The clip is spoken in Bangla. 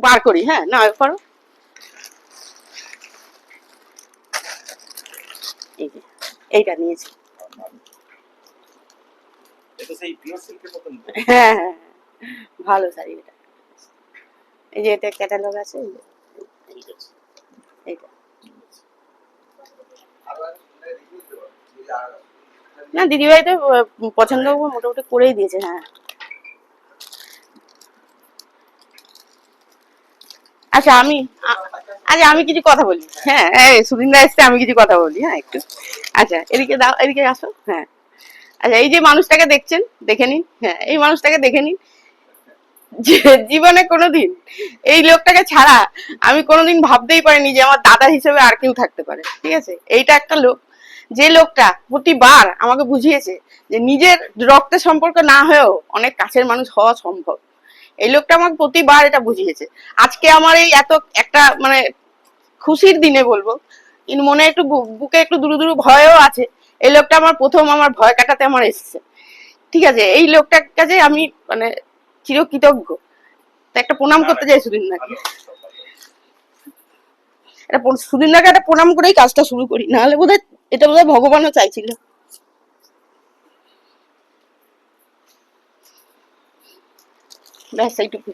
বার করি। হ্যাঁ, না করো। এই যে এইটা নিয়েছি। হ্যাঁ হ্যাঁ, ভালো শাড়ি এটা। এই যে এটা ক্যাটালগ আছে, এইটা। না দিদিভাই তো পছন্দ মোটামুটি করেই দিয়েছে। হ্যাঁ, আচ্ছা আচ্ছা আমি কিছু কথা বলি। হ্যাঁ, সুরিন্দা এসছে, আমি কিছু কথা বলি। হ্যাঁ একটু, আচ্ছা এদিকে দাও, এদিকে আসো। হ্যাঁ, আচ্ছা এই যে মানুষটাকে দেখছেন, দেখে নিন। হ্যাঁ, এই মানুষটাকে দেখে নিন। জীবনে কোনোদিন এই লোকটাকে ছাড়া আমি কোনোদিন ভাবতেই পারিনি যে আমার দাদা হিসেবে আর কেউ থাকতে পারে। ঠিক আছে, এইটা একটা লোক, যে লোকটা প্রতিবার আমাকে বুঝিয়েছে যে নিজের রক্তের সম্পর্ক না হয়েও অনেক কাছের মানুষ হওয়া সম্ভব। এই লোকটা আমাকে প্রতিবার এটা বুঝিয়েছে। আজকে আমার এই এত একটা মানে খুশির দিনে বলবো, কিন্তু মনে একটু বুকে একটু দুরু দুরু ভয়ও আছে। এই লোকটা আমার প্রথম আমার ভয় কাটাতে আমার এসছে। ঠিক আছে, এই লোকটার কাছে আমি মানে চিরকৃতজ্ঞ। একটা প্রণাম করতে চাই সুদিনদাকে। সুদিনদাকে একটা প্রণাম করেই কাজটা শুরু করি, নাহলে বোধহয় এটা বোধহয় ভগবানও চাইছিল। ব্যাস এইটুকু।